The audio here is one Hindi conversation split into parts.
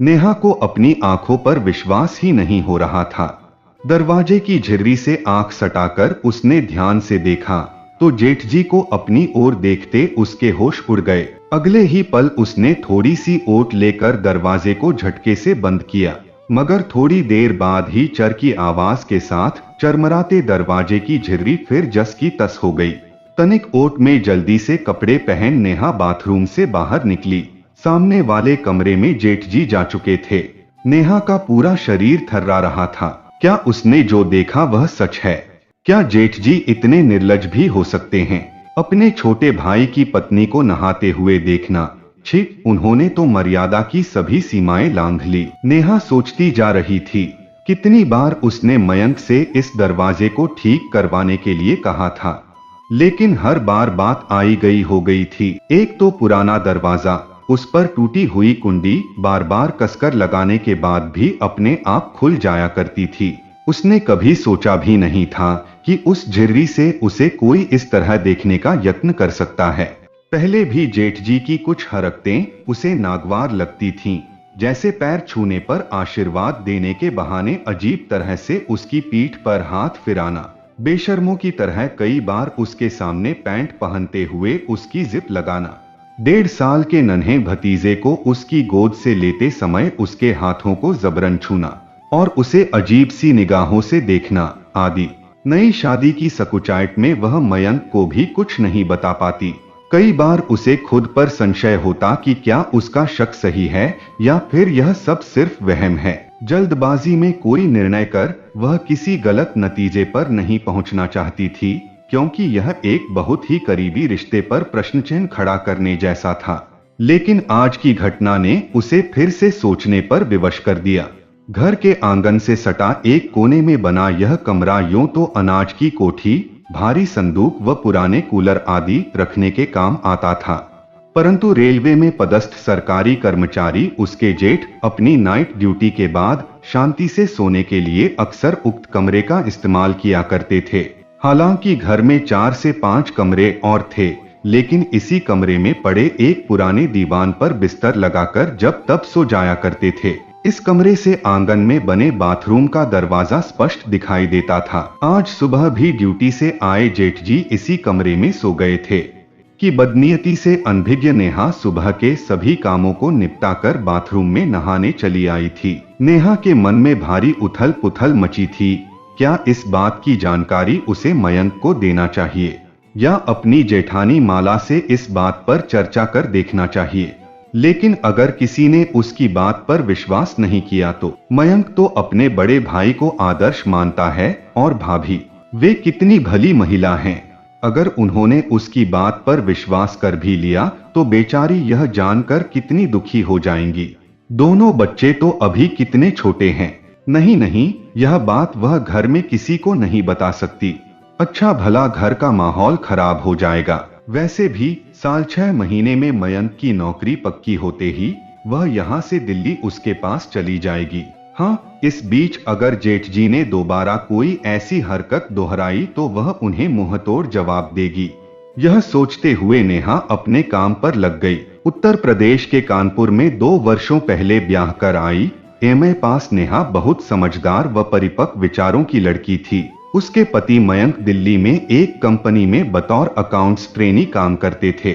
नेहा को अपनी आंखों पर विश्वास ही नहीं हो रहा था। दरवाजे की झिर्री से आंख सटाकर उसने ध्यान से देखा तो जेठ जी को अपनी ओर देखते उसके होश उड़ गए। अगले ही पल उसने थोड़ी सी ओट लेकर दरवाजे को झटके से बंद किया, मगर थोड़ी देर बाद ही चर की आवाज के साथ चरमराते दरवाजे की झिर्री फिर जस की तस हो गई। तनिक ओट में जल्दी से कपड़े पहन नेहा बाथरूम से बाहर निकली। सामने वाले कमरे में जेठ जी जा चुके थे। नेहा का पूरा शरीर थर्रा रहा था। क्या उसने जो देखा वह सच है? क्या जेठ जी इतने निर्लज भी हो सकते हैं? अपने छोटे भाई की पत्नी को नहाते हुए देखना, छी, उन्होंने तो मर्यादा की सभी सीमाएं लांघ ली। नेहा सोचती जा रही थी, कितनी बार उसने मयंक से इस दरवाजे को ठीक करवाने के लिए कहा था, लेकिन हर बार बात आई गई हो गई थी। एक तो पुराना दरवाजा, उस पर टूटी हुई कुंडी बार बार कसकर लगाने के बाद भी अपने आप खुल जाया करती थी। उसने कभी सोचा भी नहीं था कि उस झिर्री से उसे कोई इस तरह देखने का यत्न कर सकता है। पहले भी जेठ जी की कुछ हरकतें उसे नागवार लगती थीं, जैसे पैर छूने पर आशीर्वाद देने के बहाने अजीब तरह से उसकी पीठ पर हाथ फिराना, बेशर्मों की तरह कई बार उसके सामने पैंट पहनते हुए उसकी जिप लगाना, 1.5 साल के नन्हे भतीजे को उसकी गोद से लेते समय उसके हाथों को जबरन छूना और उसे अजीब सी निगाहों से देखना आदि। नई शादी की सकुचाहट में वह मयंक को भी कुछ नहीं बता पाती। कई बार उसे खुद पर संशय होता कि क्या उसका शक सही है या फिर यह सब सिर्फ वहम है। जल्दबाजी में कोई निर्णय कर वह किसी गलत नतीजे पर नहीं पहुंचना चाहती थी, क्योंकि यह एक बहुत ही करीबी रिश्ते पर प्रश्नचिन्ह खड़ा करने जैसा था। लेकिन आज की घटना ने उसे फिर से सोचने पर विवश कर दिया। घर के आंगन से सटा एक कोने में बना यह कमरा यूं तो अनाज की कोठी, भारी संदूक व पुराने कूलर आदि रखने के काम आता था, परंतु रेलवे में पदस्थ सरकारी कर्मचारी उसके जेठ अपनी नाइट ड्यूटी के बाद शांति से सोने के लिए अक्सर उक्त कमरे का इस्तेमाल किया करते थे। हालांकि घर में 4 से 5 कमरे और थे, लेकिन इसी कमरे में पड़े एक पुराने दीवान पर बिस्तर लगाकर जब तब सो जाया करते थे। इस कमरे से आंगन में बने बाथरूम का दरवाजा स्पष्ट दिखाई देता था। आज सुबह भी ड्यूटी से आए जेठ जी इसी कमरे में सो गए थे कि बदनीयती से अनभिज्ञ नेहा सुबह के सभी कामों को निपटाकर बाथरूम में नहाने चली आई थी। नेहा के मन में भारी उथल पुथल मची थी। क्या इस बात की जानकारी उसे मयंक को देना चाहिए या अपनी जेठानी माला से इस बात पर चर्चा कर देखना चाहिए? लेकिन अगर किसी ने उसकी बात पर विश्वास नहीं किया तो मयंक तो अपने बड़े भाई को आदर्श मानता है, और भाभी, वे कितनी भली महिला हैं। अगर उन्होंने उसकी बात पर विश्वास कर भी लिया तो बेचारी यह जानकर कितनी दुखी हो जाएंगी। दोनों बच्चे तो अभी कितने छोटे हैं। नहीं नहीं, यह बात वह घर में किसी को नहीं बता सकती। अच्छा भला घर का माहौल खराब हो जाएगा। वैसे भी साल 6 महीने में मयंक की नौकरी पक्की होते ही वह यहाँ से दिल्ली उसके पास चली जाएगी। हाँ, इस बीच अगर जेठ जी ने दोबारा कोई ऐसी हरकत दोहराई तो वह उन्हें मुंहतोड़ जवाब देगी। यह सोचते हुए नेहा अपने काम पर लग गई। उत्तर प्रदेश के कानपुर में 2 वर्षों पहले ब्याह कर आई एमए पास नेहा बहुत समझदार व परिपक्व विचारों की लड़की थी। उसके पति मयंक दिल्ली में एक कंपनी में बतौर अकाउंट्स ट्रेनी काम करते थे।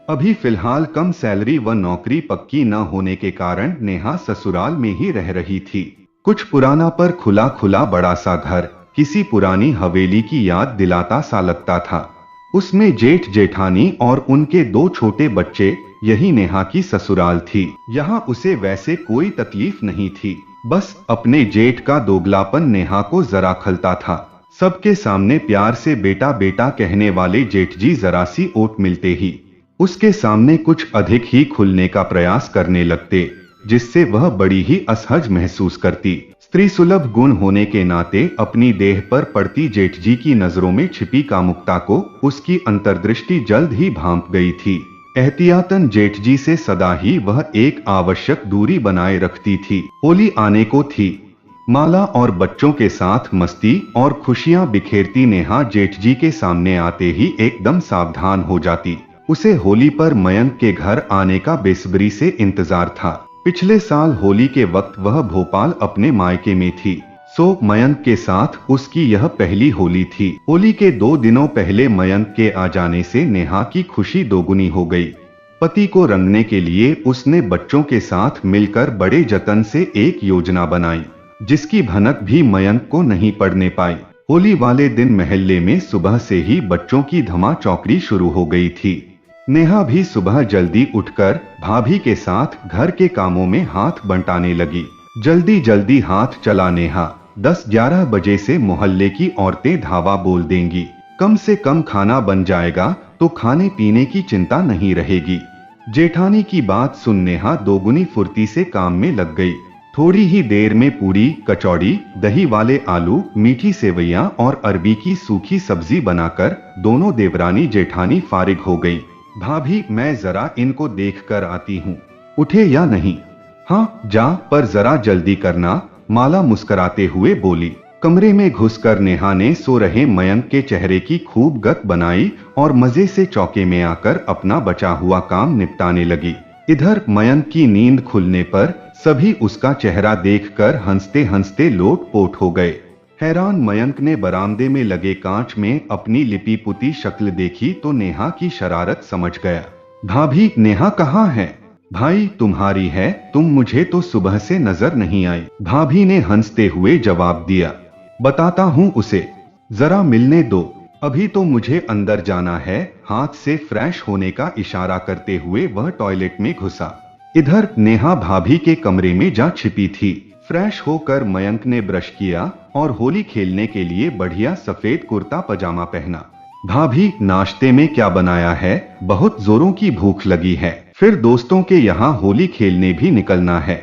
अभी फिलहाल कम सैलरी व नौकरी पक्की न होने के कारण नेहा ससुराल में ही रह रही थी। कुछ पुराना पर खुला खुला बड़ा सा घर किसी पुरानी हवेली की याद दिलाता सा लगता था। उसमें जेठ जेठानी और उनके 2 छोटे बच्चे, यही नेहा की ससुराल थी। यहाँ उसे वैसे कोई तकलीफ नहीं थी, बस अपने जेठ का दोगलापन नेहा को जरा खलता था। सबके सामने प्यार से बेटा बेटा कहने वाले जेठ जी जरा सी ओट मिलते ही उसके सामने कुछ अधिक ही खुलने का प्रयास करने लगते, जिससे वह बड़ी ही असहज महसूस करती। स्त्री सुलभ गुण होने के नाते अपनी देह पर पड़ती जेठ जी की नजरों में छिपी कामुकता को उसकी अंतर्दृष्टि जल्द ही भांप गई थी। एहतियातन जेठ जी से सदा ही वह एक आवश्यक दूरी बनाए रखती थी। होली आने को थी। माला और बच्चों के साथ मस्ती और खुशियां बिखेरती नेहा जेठ जी के सामने आते ही एकदम सावधान हो जाती। उसे होली पर मयंक के घर आने का बेसब्री से इंतजार था। पिछले साल होली के वक्त वह भोपाल अपने मायके में थी, सो मयंक के साथ उसकी यह पहली होली थी। होली के 2 दिनों पहले मयंक के आ जाने से नेहा की खुशी दोगुनी हो गई। पति को रंगने के लिए उसने बच्चों के साथ मिलकर बड़े जतन से एक योजना बनाई, जिसकी भनक भी मयंक को नहीं पड़ने पाई। होली वाले दिन महल्ले में सुबह से ही बच्चों की धमा चौकड़ी शुरू हो गई थी। नेहा भी सुबह जल्दी उठकर भाभी के साथ घर के कामों में हाथ बंटाने लगी। जल्दी जल्दी हाथ चला नेहा, 10-11 बजे से मोहल्ले की औरतें धावा बोल देंगी। कम से कम खाना बन जाएगा तो खाने पीने की चिंता नहीं रहेगी। जेठानी की बात सुन नेहा दोगुनी फुर्ती से काम में लग गई। थोड़ी ही देर में पूरी, कचौड़ी, दही वाले आलू, मीठी सेवइयां और अरबी की सूखी सब्जी बनाकर दोनों देवरानी जेठानी फारिग हो गई। भाभी, मैं जरा इनको देख कर आती हूँ, उठे या नहीं? हाँ जा, पर जरा जल्दी करना, माला मुस्कुराते हुए बोली। कमरे में घुसकर नेहा ने सो रहे मयंक के चेहरे की खूब गत बनाई और मजे से चौके में आकर अपना बचा हुआ काम निपटाने लगी। इधर मयंक की नींद खुलने पर सभी उसका चेहरा देखकर हंसते हंसते लोट-पोट हो गए। हैरान मयंक ने बरामदे में लगे कांच में अपनी लिपी पुती शक्ल देखी तो नेहा की शरारत समझ गया। भाभी, नेहा कहाँ है? भाई तुम्हारी है, तुम मुझे तो सुबह से नजर नहीं आई। भाभी ने हंसते हुए जवाब दिया। बताता हूँ उसे, जरा मिलने दो, अभी तो मुझे अंदर जाना है। हाथ से फ्रेश होने का इशारा करते हुए वह टॉयलेट में घुसा। इधर नेहा भाभी के कमरे में जा छिपी थी। फ्रेश होकर मयंक ने ब्रश किया और होली खेलने के लिए बढ़िया सफेद कुर्ता पजामा पहना। भाभी, नाश्ते में क्या बनाया है? बहुत जोरों की भूख लगी है, फिर दोस्तों के यहाँ होली खेलने भी निकलना है,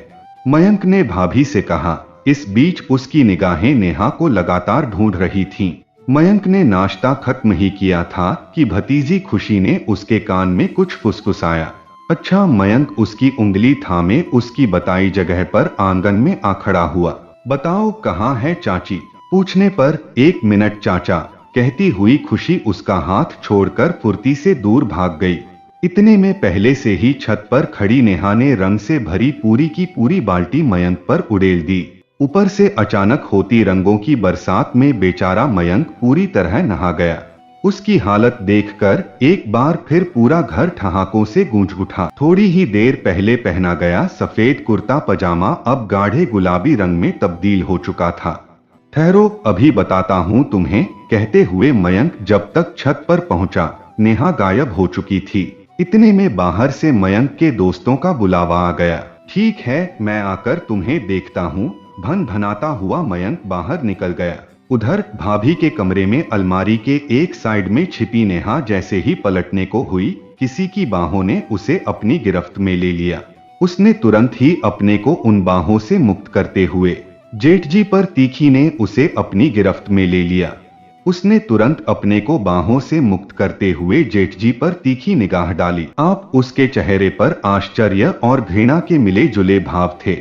मयंक ने भाभी से कहा। इस बीच उसकी निगाहें नेहा को लगातार ढूंढ रही थीं। मयंक ने नाश्ता खत्म ही किया था कि भतीजी खुशी ने उसके कान में कुछ फुसफुसाया। अच्छा, मयंक उसकी उंगली थामे उसकी बताई जगह पर आंगन में आ खड़ा हुआ। बताओ कहाँ है चाची? पूछने पर 1 मिनट चाचा, कहती हुई खुशी उसका हाथ छोड़कर फुर्ती से दूर भाग गई। इतने में पहले से ही छत पर खड़ी नेहा ने रंग से भरी पूरी की पूरी बाल्टी मयंक पर उड़ेल दी। ऊपर से अचानक होती रंगों की बरसात में बेचारा मयंक पूरी तरह नहा गया। उसकी हालत देखकर एक बार फिर पूरा घर ठहाकों से गूंज उठा। थोड़ी ही देर पहले पहना गया सफेद कुर्ता पजामा अब गाढ़े गुलाबी रंग में तब्दील हो चुका था। ठहरो, अभी बताता हूँ तुम्हें, कहते हुए मयंक जब तक छत पर पहुंचा, नेहा गायब हो चुकी थी। इतने में बाहर से मयंक के दोस्तों का बुलावा आ गया। ठीक है, मैं आकर तुम्हें देखता हूँ, भन भनाता हुआ मयंक बाहर निकल गया। उधर भाभी के कमरे में अलमारी के एक साइड में छिपी नेहा जैसे ही पलटने को हुई, किसी की बाहों ने उसे अपनी गिरफ्त में ले लिया। उसने तुरंत ही अपने को उन बाहों से मुक्त करते हुए जेठ जी पर तीखी ने उसे अपनी गिरफ्त में ले लिया। उसने तुरंत अपने को बाहों से मुक्त करते हुए जेठ जी पर तीखी निगाह डाली। आप उसके चेहरे पर आश्चर्य और घृणा के मिले जुले भाव थे।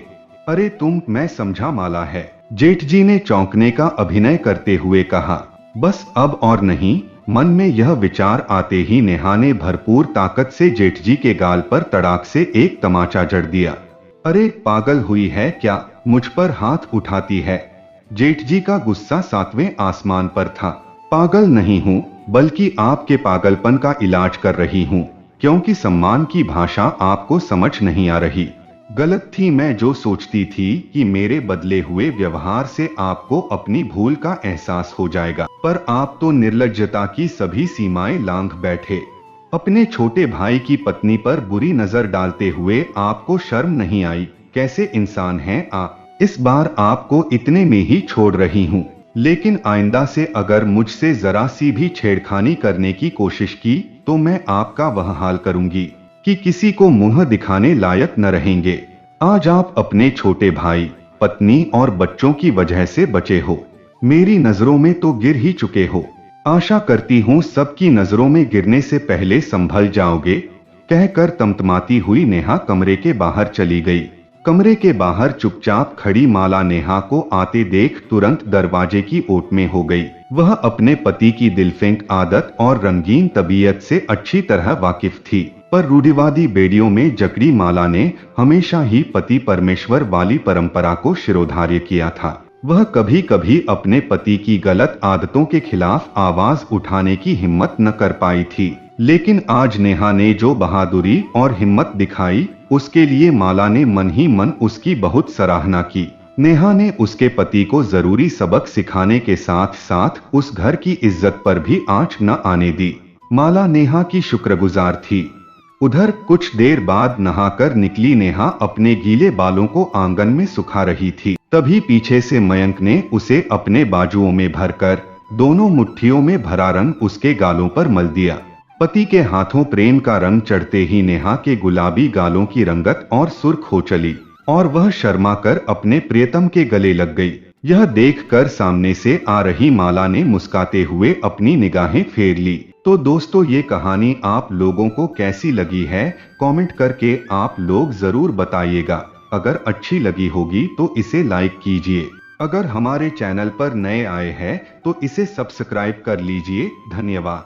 अरे तुम, मैं समझा माला है, जेठ जी ने चौंकने का अभिनय करते हुए कहा। बस अब और नहीं। मन में यह विचार आते ही नेहा ने भरपूर ताकत से जेठ जी के गाल पर तड़ाक से एक तमाचा जड़ दिया। अरे पागल हुई है क्या, मुझ पर हाथ उठाती है? जेठ जी का गुस्सा 7वें आसमान पर था। पागल नहीं हूँ, बल्कि आपके पागलपन का इलाज कर रही हूँ, क्योंकि सम्मान की भाषा आपको समझ नहीं आ रही। गलत थी मैं जो सोचती थी कि मेरे बदले हुए व्यवहार से आपको अपनी भूल का एहसास हो जाएगा, पर आप तो निर्लज्जता की सभी सीमाएं लांघ बैठे। अपने छोटे भाई की पत्नी पर बुरी नजर डालते हुए आपको शर्म नहीं आई? कैसे इंसान हैं आप? इस बार आपको इतने में ही छोड़ रही हूँ, लेकिन आइंदा से अगर मुझसे जरा सी भी छेड़खानी करने की कोशिश की तो मैं आपका वह हाल करूंगी कि किसी को मुंह दिखाने लायक न रहेंगे। आज आप अपने छोटे भाई, पत्नी और बच्चों की वजह से बचे हो, मेरी नजरों में तो गिर ही चुके हो। आशा करती हूँ सबकी नजरों में गिरने से पहले संभल जाओगे। कहकर तमतमाती हुई नेहा कमरे के बाहर चली गई। कमरे के बाहर चुपचाप खड़ी माला नेहा को आते देख तुरंत दरवाजे की ओट में हो गई। वह अपने पति की दिलफेंक आदत और रंगीन तबीयत से अच्छी तरह वाकिफ थी, पर रूढ़िवादी बेड़ियों में जकड़ी माला ने हमेशा ही पति परमेश्वर वाली परंपरा को शिरोधार्य किया था। वह कभी कभी अपने पति की गलत आदतों के खिलाफ आवाज उठाने की हिम्मत न कर पाई थी, लेकिन आज नेहा ने जो बहादुरी और हिम्मत दिखाई, उसके लिए माला ने मन ही मन उसकी बहुत सराहना की। नेहा ने उसके पति को जरूरी सबक सिखाने के साथ साथ उस घर की इज्जत पर भी आंच न आने दी। माला नेहा की शुक्रगुजार थी। उधर कुछ देर बाद नहाकर निकली नेहा अपने गीले बालों को आंगन में सुखा रही थी। तभी पीछे से मयंक ने उसे अपने बाजुओं में भरकर दोनों मुट्ठियों में भरा रंग उसके गालों पर मल दिया। पति के हाथों प्रेम का रंग चढ़ते ही नेहा के गुलाबी गालों की रंगत और सुर्ख हो चली और वह शर्मा कर अपने प्रियतम के गले लग गई। यह देखकर सामने से आ रही माला ने मुस्काते हुए अपनी निगाहें फेर ली। तो दोस्तों, ये कहानी आप लोगों को कैसी लगी है, कमेंट करके आप लोग जरूर बताइएगा। अगर अच्छी लगी होगी तो इसे लाइक कीजिए। अगर हमारे चैनल पर नए आए हैं तो इसे सब्सक्राइब कर लीजिए। धन्यवाद।